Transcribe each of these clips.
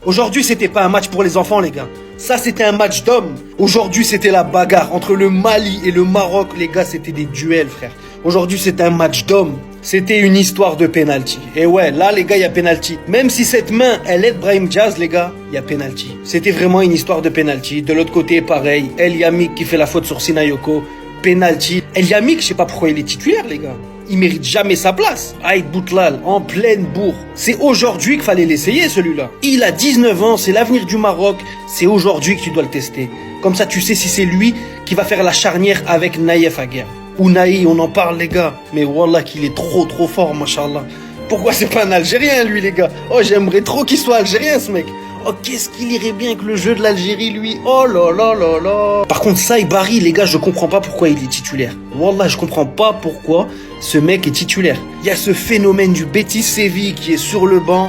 Aujourd'hui, c'était pas un match pour les enfants, les gars. Ça, c'était un match d'hommes. Aujourd'hui, c'était la bagarre entre le Mali et le Maroc, les gars. C'était des duels, frère. Aujourd'hui, c'était un match d'hommes. C'était une histoire de penalty. Et ouais, là, les gars, il y a penalty. Même si cette main, elle aide Brahim Diaz, les gars, il y a penalty. C'était vraiment une histoire de penalty. De l'autre côté, pareil. El Yamik qui fait la faute sur Sinayoko. Penalty. El Yamik, je sais pas pourquoi il est titulaire, les gars. Il mérite jamais sa place. Aïd Boutlal, en pleine bourre. C'est aujourd'hui qu'il fallait l'essayer, celui-là. Il a 19 ans, c'est l'avenir du Maroc. C'est aujourd'hui que tu dois le tester. Comme ça, tu sais si c'est lui qui va faire la charnière avec Naïef Aguerre. Ou Naï, on en parle, les gars. Mais wallah qu'il est trop fort, machallah. Pourquoi c'est pas un Algérien, lui, les gars? Oh, j'aimerais trop qu'il soit algérien, ce mec. Oh, qu'est-ce qu'il irait bien que le jeu de l'Algérie, lui. Oh là là là là. Par contre, Saï Barry, les gars, je comprends pas pourquoi il est titulaire. Wallah, je comprends pas pourquoi ce mec est titulaire. Il y a ce phénomène du Betis Séville qui est sur le banc.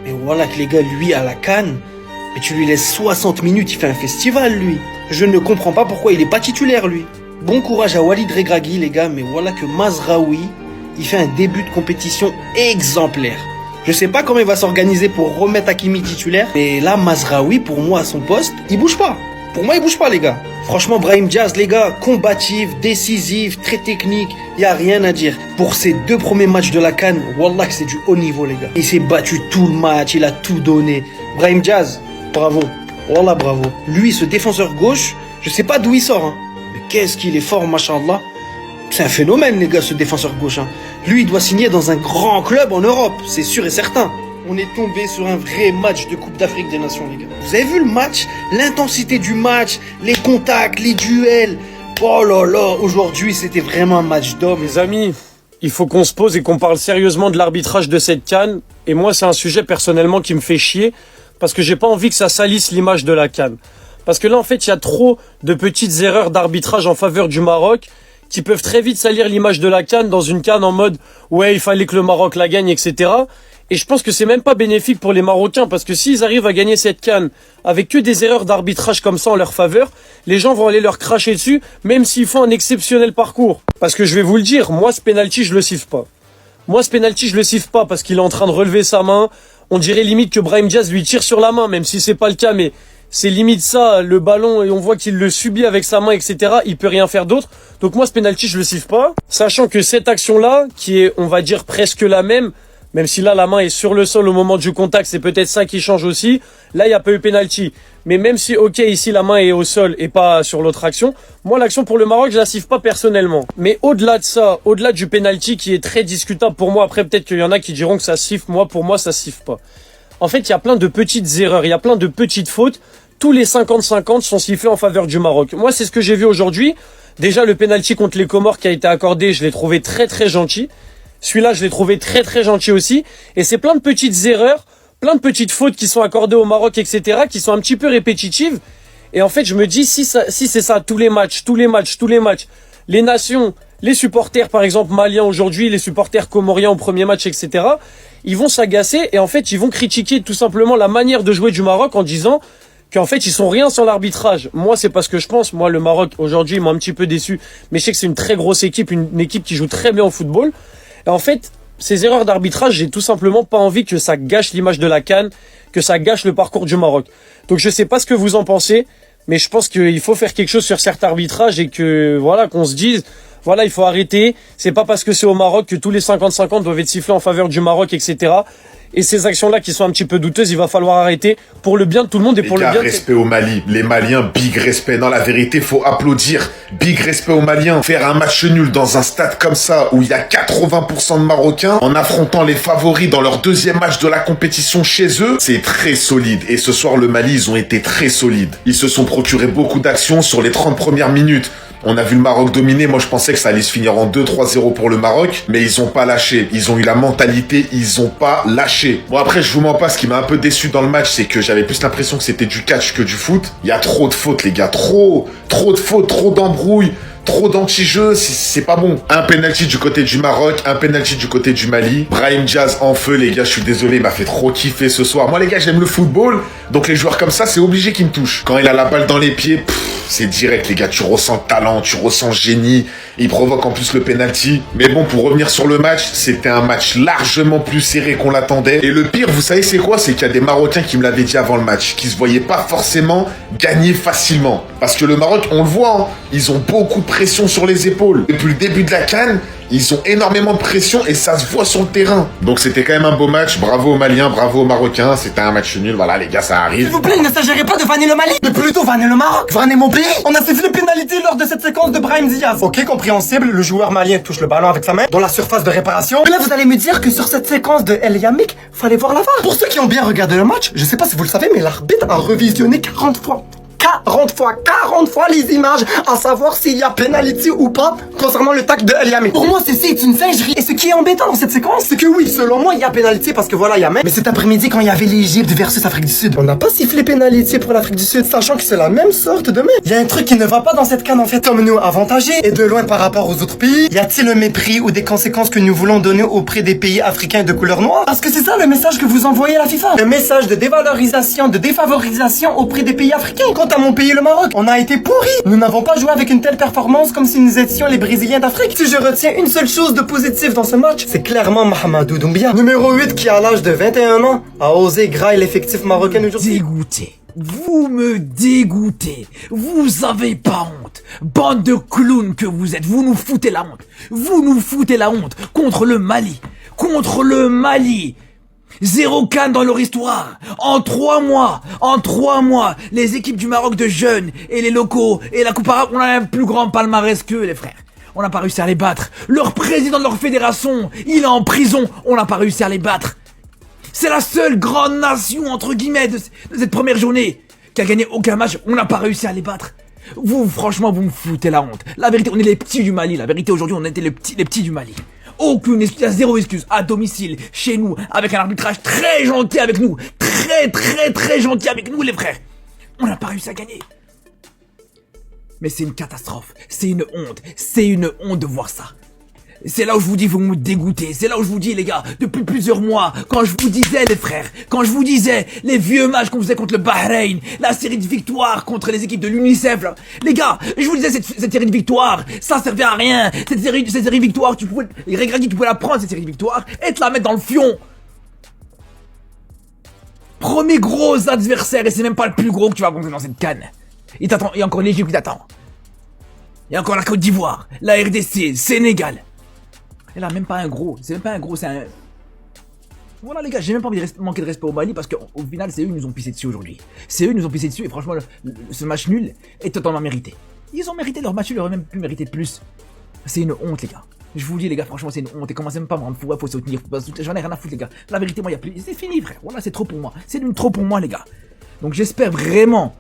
Mais voilà que les gars, lui, à la CAN, mais tu lui laisses 60 minutes, il fait un festival, lui. Je ne comprends pas pourquoi il est pas titulaire, lui. Bon courage à Walid Regragui, les gars, mais voilà que Mazraoui, il fait un début de compétition exemplaire. Je sais pas comment il va s'organiser pour remettre Hakimi titulaire, mais là, Mazraoui, pour moi, à son poste, il bouge pas. Pour moi, il bouge pas, les gars. Franchement, Brahim Diaz, les gars, combatif, décisif, très technique, y a rien à dire. Pour ses 2 premiers matchs de la CAN, wallah que c'est du haut niveau, les gars. Il s'est battu tout le match, il a tout donné. Brahim Diaz, bravo. Wallah, bravo. Lui, ce défenseur gauche, je sais pas d'où il sort, hein. Mais qu'est-ce qu'il est fort, machallah. C'est un phénomène, les gars, ce défenseur gauche, hein. Lui, il doit signer dans un grand club en Europe, c'est sûr et certain. On est tombé sur un vrai match de Coupe d'Afrique des Nations, les gars. Vous avez vu le match? L'intensité du match, les contacts, les duels. Oh là là, aujourd'hui, c'était vraiment un match d'homme. Les amis, il faut qu'on se pose et qu'on parle sérieusement de l'arbitrage de cette CAN. Et moi, c'est un sujet personnellement qui me fait chier parce que j'ai pas envie que ça salisse l'image de la CAN. Parce que là, en fait, il y a trop de petites erreurs d'arbitrage en faveur du Maroc qui peuvent très vite salir l'image de la CAN dans une CAN en mode « ouais, il fallait que le Maroc la gagne, etc. » Et je pense que c'est même pas bénéfique pour les Marocains parce que s'ils arrivent à gagner cette CAN avec que des erreurs d'arbitrage comme ça en leur faveur, les gens vont aller leur cracher dessus même s'ils font un exceptionnel parcours. Parce que je vais vous le dire, moi ce penalty je le siffle pas. Moi ce penalty je le siffle pas parce qu'il est en train de relever sa main. On dirait limite que Brahim Diaz lui tire sur la main, même si c'est pas le cas, mais c'est limite ça, le ballon, et on voit qu'il le subit avec sa main, etc. Il peut rien faire d'autre. Donc moi ce penalty je le siffle pas. Sachant que cette action-là, qui est, on va dire, presque la même si là la main est sur le sol au moment du contact, c'est peut-être ça qui change aussi. Là il n'y a pas eu penalty. Mais même si, ok, ici la main est au sol et pas sur l'autre action, moi l'action pour le Maroc je la siffle pas personnellement. Mais au-delà de ça, au-delà du penalty qui est très discutable pour moi, après peut-être qu'il y en a qui diront que ça siffle, moi pour moi ça siffle pas. En fait il y a plein de petites erreurs, il y a plein de petites fautes. Tous les 50-50 sont sifflés en faveur du Maroc. Moi c'est ce que j'ai vu aujourd'hui. Déjà le penalty contre les Comores qui a été accordé, je l'ai trouvé très gentil. Celui-là, je l'ai trouvé très gentil aussi. Et c'est plein de petites erreurs, plein de petites fautes qui sont accordées au Maroc, etc., qui sont un petit peu répétitives. Et en fait, je me dis, si c'est ça, tous les matchs, les nations, les supporters, par exemple, maliens aujourd'hui, les supporters comoriens au premier match, etc., ils vont s'agacer et en fait, ils vont critiquer tout simplement la manière de jouer du Maroc en disant qu'en fait, ils sont rien sans l'arbitrage. Moi, c'est pas ce que je pense. Moi, le Maroc, aujourd'hui, ils m'ont un petit peu déçu. Mais je sais que c'est une très grosse équipe, une équipe qui joue très bien au football. Et en fait, ces erreurs d'arbitrage, j'ai tout simplement pas envie que ça gâche l'image de la CAN, que ça gâche le parcours du Maroc. Donc je sais pas ce que vous en pensez, mais je pense qu'il faut faire quelque chose sur cet arbitrage et que, voilà, qu'on se dise, voilà, il faut arrêter. C'est pas parce que c'est au Maroc que tous les 50-50 doivent être sifflés en faveur du Maroc, etc. Et ces actions-là qui sont un petit peu douteuses, il va falloir arrêter pour le bien de tout le monde et pour le bien de... respect au Mali. Les Maliens, big respect. Non, la vérité, faut applaudir. Big respect aux Maliens. Faire un match nul dans un stade comme ça, où il y a 80% de Marocains, en affrontant les favoris dans leur deuxième match de la compétition chez eux, c'est très solide. Et ce soir, le Mali, ils ont été très solides. Ils se sont procuré beaucoup d'actions sur les 30 premières minutes. On a vu le Maroc dominer. Moi, je pensais que ça allait se finir en 2-3-0 pour le Maroc. Mais ils ont pas lâché. Ils ont eu la mentalité. Ils ont pas lâché. Bon, après, je vous mens pas. Ce qui m'a un peu déçu dans le match, c'est que j'avais plus l'impression que c'était du catch que du foot. Il y a trop de fautes, les gars. Trop de fautes, trop d'embrouilles. Trop d'anti-jeu, c'est pas bon. Un penalty du côté du Maroc, un penalty du côté du Mali. Brahim Diaz en feu, les gars, je suis désolé, il m'a fait trop kiffer ce soir. Moi, les gars, j'aime le football, donc les joueurs comme ça, c'est obligé qu'ils me touchent. Quand il a la balle dans les pieds, c'est direct les gars, tu ressens le talent, tu ressens le génie, il provoque en plus le penalty. Mais bon, pour revenir sur le match, c'était un match largement plus serré qu'on l'attendait. Et le pire, vous savez c'est quoi? C'est qu'il y a des Marocains qui me l'avaient dit avant le match, qui se voyaient pas forcément gagner facilement. Parce que le Maroc, on le voit, hein, ils ont beaucoup de pression sur les épaules. Depuis le début de la CAN, ils ont énormément de pression et ça se voit sur le terrain. Donc c'était quand même un beau match. Bravo aux Maliens, bravo aux Marocains. C'était un match nul. Voilà les gars, ça arrive. S'il vous plaît, ne s'agirait pas de vanner le Mali, mais plutôt vanner le Maroc. Vanner mon pays. On a saisi les pénalités lors de cette séquence de Brahim Diaz. Ok, compréhensible, le joueur malien touche le ballon avec sa main dans la surface de réparation. Mais là, vous allez me dire que sur cette séquence de El Yamik, fallait voir la VAR. Pour ceux qui ont bien regardé le match, je sais pas si vous le savez, mais l'arbitre a revisionné 40 fois. 40 fois les images, à savoir s'il y a pénalité ou pas concernant le tacle de El Yamik. Pour moi, c'est une singerie. Et ce qui est embêtant dans cette séquence, c'est que oui, selon moi, il y a pénalité parce que voilà, il y a même. Mais cet après-midi, quand il y avait l'Égypte versus Afrique du Sud, on n'a pas sifflé pénalité pour l'Afrique du Sud, sachant que c'est la même sorte de match. Il y a un truc qui ne va pas dans cette CAN en fait. Comme nous avantagés et de loin par rapport aux autres pays, y a-t-il un mépris ou des conséquences que nous voulons donner auprès des pays africains de couleur noire? Parce que c'est ça le message que vous envoyez à la FIFA. Le message de dévalorisation, de défavorisation auprès des pays africains. Quant à mon pays, le Maroc, on a été pourris. Nous n'avons pas joué avec une telle performance comme si nous étions les Brésiliens d'Afrique. Si je retiens une seule chose de positif dans ce match, c'est clairement Mahamadou Doumbia, numéro 8 qui à l'âge de 21 ans a osé grailler l'effectif marocain aujourd'hui. Dégoûté. Vous me dégoûtez. Vous avez pas honte. Bande de clowns que vous êtes. Vous nous foutez la honte. Vous nous foutez la honte contre le Mali. Contre le Mali. 0 CAN dans leur histoire. En 3 mois, les équipes du Maroc de jeunes et les locaux et la Coupe arabe, on a un plus grand palmarès qu'eux, les frères. On n'a pas réussi à les battre. Leur président de leur fédération, il est en prison. On n'a pas réussi à les battre. C'est la seule grande nation, entre guillemets, de cette première journée qui a gagné aucun match. On n'a pas réussi à les battre. Vous, franchement, vous me foutez la honte. La vérité, on est les petits du Mali. La vérité, aujourd'hui, on était les petits du Mali. Aucune excuse, il y a zéro excuse, à domicile, chez nous, avec un arbitrage très gentil avec nous, très gentil avec nous les frères. On n'a pas réussi à gagner. Mais c'est une catastrophe, c'est une honte de voir ça. C'est là où je vous dis, vous me dégoûtez. C'est là où je vous dis, les gars, depuis plusieurs mois, quand je vous disais, les frères, quand je vous disais, les vieux matchs qu'on faisait contre le Bahreïn, la série de victoires contre les équipes de l'UNICEF, là. Les gars, je vous disais, cette série de victoires, ça servait à rien. Cette série de victoires, tu pouvais la prendre, cette série de victoires, et te la mettre dans le fion. Premier gros adversaire, et c'est même pas le plus gros que tu vas affronter dans cette CAN. Il t'attend, il y a encore l'Égypte qui t'attend. Il y a encore la Côte d'Ivoire, la RDC, Sénégal. Et là, même pas un gros, c'est un... Voilà les gars, j'ai même pas envie de manquer de respect au Mali parce qu'au final, c'est eux qui nous ont pissé dessus aujourd'hui. C'est eux qui nous ont pissé dessus et franchement, ce match nul est totalement mérité. Ils ont mérité leur match, ils auraient même pu mériter plus. C'est une honte les gars. Je vous le dis les gars, franchement c'est une honte et commencez même pas à me rendre fou, faut soutenir, j'en ai rien à foutre les gars. La vérité, moi, c'est fini frère, voilà, c'est trop pour moi. C'est d'une trop pour moi les gars. Donc j'espère vraiment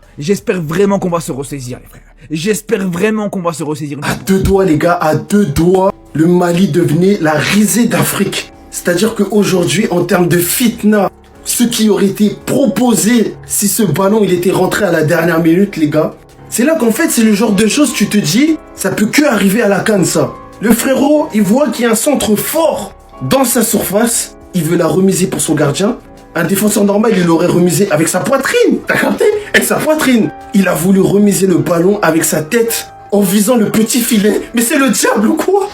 qu'on va se ressaisir les frères. J'espère vraiment qu'on va se ressaisir. À 2 doigts les gars, à 2 doigts, le Mali devenait la risée d'Afrique. C'est-à-dire qu'aujourd'hui, en termes de fitna, ce qui aurait été proposé si ce ballon il était rentré à la dernière minute les gars, c'est là qu'en fait c'est le genre de choses tu te dis, ça peut que arriver à la CAN ça. Le frérot, il voit qu'il y a un centre fort dans sa surface, il veut la remiser pour son gardien. Un défenseur normal, il l'aurait remisé avec sa poitrine. T'as capté? Avec sa poitrine. Il a voulu remiser le ballon avec sa tête en visant le petit filet. Mais c'est le diable ou quoi?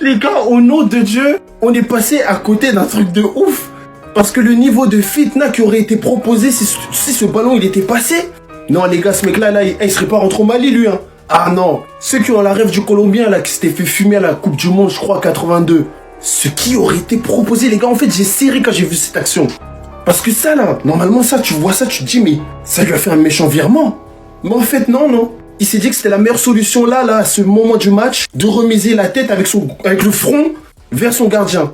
Les gars, au nom de Dieu, on est passé à côté d'un truc de ouf. Parce que le niveau de fitna qui aurait été proposé si ce ballon il était passé. Non les gars, ce mec là, il serait pas rentré au Mali lui hein. Ah non. Ceux qui ont la rêve du Colombien là, qui s'était fait fumer à la Coupe du Monde, je crois, 82. Ce qui aurait été proposé, les gars, en fait, j'ai serré quand j'ai vu cette action. Parce que ça, là, normalement, ça, tu vois ça, tu te dis, mais ça lui a fait un méchant virement. Mais en fait, non. Il s'est dit que c'était la meilleure solution, là, à ce moment du match, de remiser la tête avec le front vers son gardien.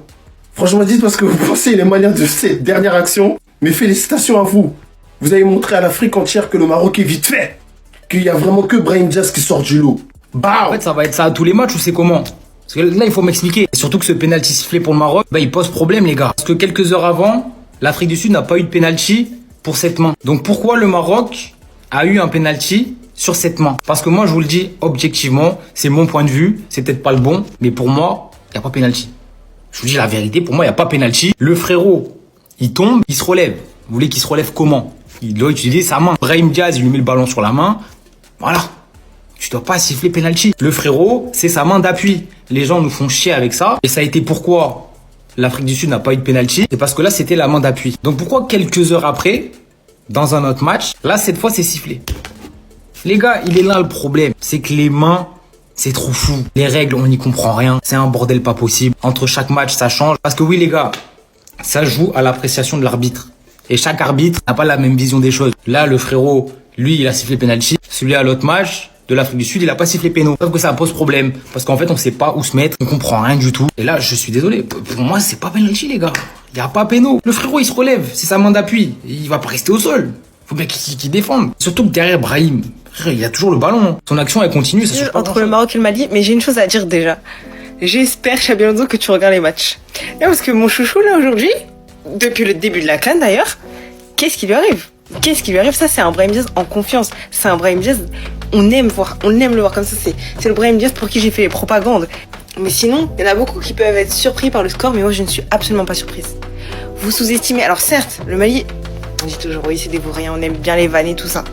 Franchement, dites parce que vous pensez les Maliens de cette dernière action. Mais félicitations à vous. Vous avez montré à l'Afrique entière que le Maroc est vite fait. Qu'il y a vraiment que Brahim Diaz qui sort du lot. Bah. En fait, ça va être ça à tous les matchs ou c'est comment? Parce que là, il faut m'expliquer. Et surtout que ce penalty sifflé pour le Maroc, il pose problème, les gars. Parce que quelques heures avant, l'Afrique du Sud n'a pas eu de penalty pour cette main. Donc pourquoi le Maroc a eu un penalty sur cette main? Parce que moi, je vous le dis objectivement, c'est mon point de vue, c'est peut-être pas le bon, mais pour moi, il n'y a pas penalty. Je vous dis la vérité, pour moi, il n'y a pas penalty. Le frérot, il tombe, il se relève. Vous voulez qu'il se relève comment? Il doit utiliser sa main. Brahim Diaz, il lui met le ballon sur la main. Voilà. Tu dois pas siffler penalty. Le frérot, c'est sa main d'appui. Les gens nous font chier avec ça. Et ça a été pourquoi l'Afrique du Sud n'a pas eu de penalty. C'est parce que là, c'était la main d'appui. Donc pourquoi quelques heures après, dans un autre match, là, cette fois, c'est sifflé. Les gars, il est là le problème. C'est que les mains, c'est trop fou. Les règles, on n'y comprend rien. C'est un bordel pas possible. Entre chaque match, ça change. Parce que oui, les gars, ça joue à l'appréciation de l'arbitre. Et chaque arbitre n'a pas la même vision des choses. Là, le frérot, lui, il a sifflé penalty. Celui à l'autre match de l'Afrique du Sud, il a pas sifflé péno. Sauf que ça pose problème. Parce qu'en fait, on sait pas où se mettre. On comprend rien du tout. Et là, je suis désolé. Pour moi, c'est pas penalty, les gars. Il y a pas péno. Le frérot, il se relève. C'est sa main d'appui. Il va pas rester au sol. Faut bien qu'il défende. Surtout que derrière Brahim, il a toujours le ballon. Son action, elle continue. Ça change pas entre le Maroc et le Mali, mais j'ai une chose à dire déjà. J'espère, Xabi Alonso, que tu regardes les matchs. Et parce que mon chouchou, là, aujourd'hui, depuis le début de la CAN d'ailleurs, qu'est-ce qui lui arrive? Qu'est-ce qui lui arrive? Ça, c'est un Brahim Diaz en confiance. C'est un Brahim Diaz, on aime le voir comme ça. C'est le Brahim Diaz pour qui j'ai fait les propagandes. Mais sinon, il y en a beaucoup qui peuvent être surpris par le score, mais moi, je ne suis absolument pas surprise. Vous sous-estimez. Alors certes, le Mali, on dit toujours, oui, c'est des vauriens, on aime bien les vanner, tout ça.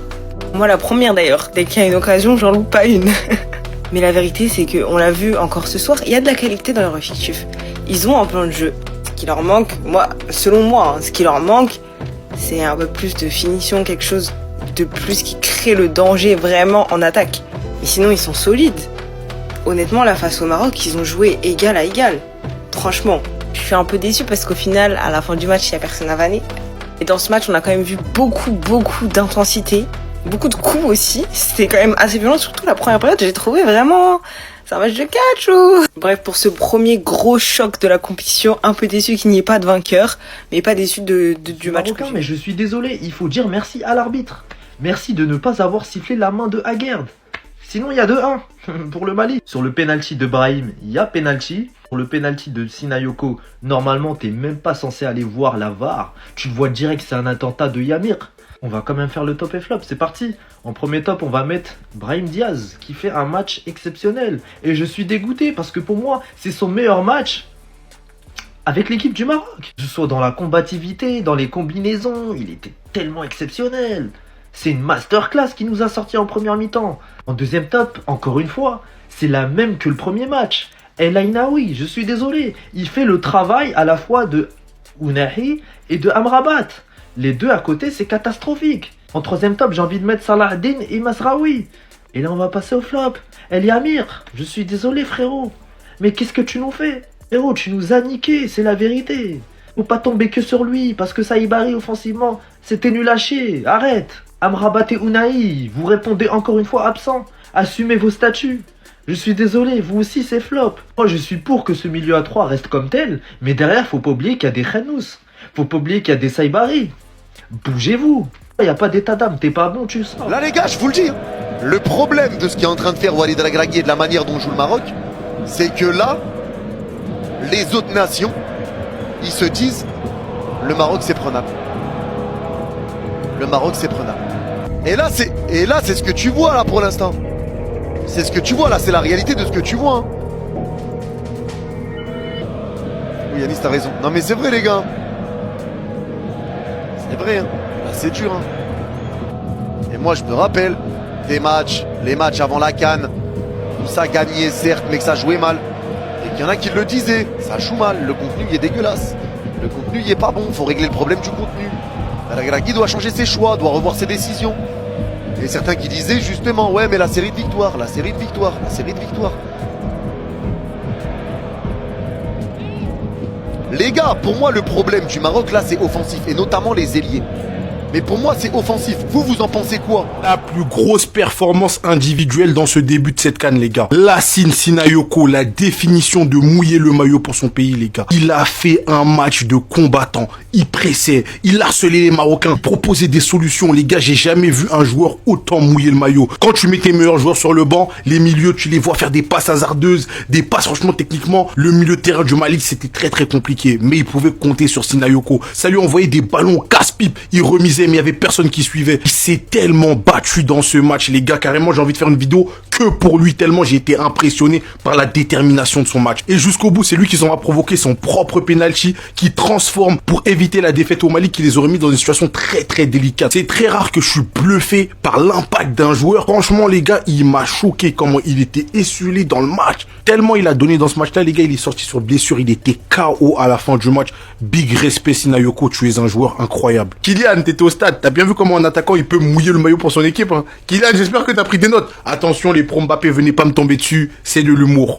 Moi, la première d'ailleurs. Dès qu'il y a une occasion, j'en loupe pas une. Mais la vérité, c'est qu'on l'a vu encore ce soir, il y a de la qualité dans leur effectif. Ils ont un plan de jeu. Ce qui leur manque, selon moi, ce qui leur manque, c'est un peu plus de finition, quelque chose de plus qui crée le danger vraiment en attaque. Mais sinon, ils sont solides. Honnêtement, là, face au Maroc, ils ont joué égal à égal. Franchement, je suis un peu déçue parce qu'au final, à la fin du match, il n'y a personne à vanner. Et dans ce match, on a quand même vu beaucoup d'intensité. Beaucoup de coups aussi. C'était quand même assez violent, surtout la première période. J'ai trouvé vraiment... C'est un match de catch ou... Bref, pour ce premier gros choc de la compétition, un peu déçu qu'il n'y ait pas de vainqueur, mais pas déçu du match. Marocain, mais je suis désolé, il faut dire merci à l'arbitre. Merci de ne pas avoir sifflé la main de Aguerd. Sinon, il y a 2-1 pour le Mali. Sur le penalty de Brahim, il y a penalty. Pour le penalty de Sinayoko, normalement, t'es même pas censé aller voir la VAR. Tu le vois direct, c'est un attentat de Yamir. On va quand même faire le top et flop, c'est parti. En premier top, on va mettre Brahim Diaz, qui fait un match exceptionnel. Et je suis dégoûté, parce que pour moi, c'est son meilleur match avec l'équipe du Maroc. Que ce soit dans la combativité, dans les combinaisons, il était tellement exceptionnel. C'est une masterclass qui nous a sorti en première mi-temps. En deuxième top, encore une fois, c'est la même que le premier match. El Ainaoui, je suis désolé, il fait le travail à la fois de Ounahi et de Amrabat. Les deux à côté, c'est catastrophique. En troisième top, j'ai envie de mettre Salah Din et Masraoui. Et là, on va passer au flop. El Yamir, je suis désolé, frérot. Mais qu'est-ce que tu nous fais? Frérot, tu nous as niqué, c'est la vérité. Faut pas tomber que sur lui, parce que Saïbari, offensivement, c'était nul à chier. Arrête. Amrabat et Ounahi, vous répondez encore une fois absent. Assumez vos statuts. Je suis désolé, vous aussi c'est flop. Moi je suis pour que ce milieu à 3 reste comme tel, mais derrière faut pas oublier qu'il y a des Khenous. Faut pas oublier qu'il y a des Saïbari. Bougez-vous. Il n'y a pas d'état d'âme, t'es pas bon, tu sors. Là les gars, je vous le dis, le problème de ce qu'est en train de faire Walid Regragui et de la manière dont joue le Maroc, c'est que là, les autres nations, ils se disent, le Maroc c'est prenable. Le Maroc c'est prenable. Et là c'est ce que tu vois là pour l'instant. C'est ce que tu vois là, c'est la réalité de ce que tu vois. Hein. Oui Yanis, t'as raison. Non mais c'est vrai les gars. C'est vrai, hein. Là, c'est dur. Hein. Et moi je me rappelle des matchs, les matchs avant la CAN, où ça gagnait certes, mais que ça jouait mal. Et qu'il y en a qui le disaient, ça joue mal, le contenu il est dégueulasse. Le contenu il est pas bon, faut régler le problème du contenu. Regragui doit changer ses choix, doit revoir ses décisions. Et certains qui disaient justement, ouais mais la série de victoires, la série de victoires, la série de victoires. Les gars, pour moi le problème du Maroc là c'est offensif, et notamment les ailiers. Mais pour moi c'est offensif, vous en pensez quoi? La plus grosse performance individuelle dans ce début de cette CAN les gars. Lassine Sinayoko, la définition de mouiller le maillot pour son pays les gars. Il a fait un match de combattant, il pressait, il harcelait les Marocains, il proposait des solutions les gars. J'ai jamais vu un joueur autant mouiller le maillot. Quand tu mets tes meilleurs joueurs sur le banc, les milieux tu les vois faire des passes hasardeuses, des passes franchement techniquement. Le milieu de terrain du Mali c'était très compliqué, mais il pouvait compter sur Sinayoko. Ça lui envoyait des ballons casse-pipe, il remisait disait, mais il y avait personne qui suivait. Il s'est tellement battu dans ce match, les gars. Carrément, j'ai envie de faire une vidéo que pour lui, tellement j'ai été impressionné par la détermination de son match. Et jusqu'au bout, c'est lui qui s'en va provoquer son propre penalty, qui transforme pour éviter la défaite au Mali, qui les aurait mis dans une situation très très délicate. C'est très rare que je suis bluffé par l'impact d'un joueur. Franchement, les gars, il m'a choqué comment il était essuelé dans le match. Tellement il a donné dans ce match-là, les gars, il est sorti sur blessure, il était KO à la fin du match. Big respect Sinayoko, tu es un joueur incroyable. Kylian, t'étais au stade, t'as bien vu comment un attaquant il peut mouiller le maillot pour son équipe, hein. Kylian, j'espère que t'as pris des notes. Attention les pro Mbappé, venez pas me tomber dessus, c'est de l'humour.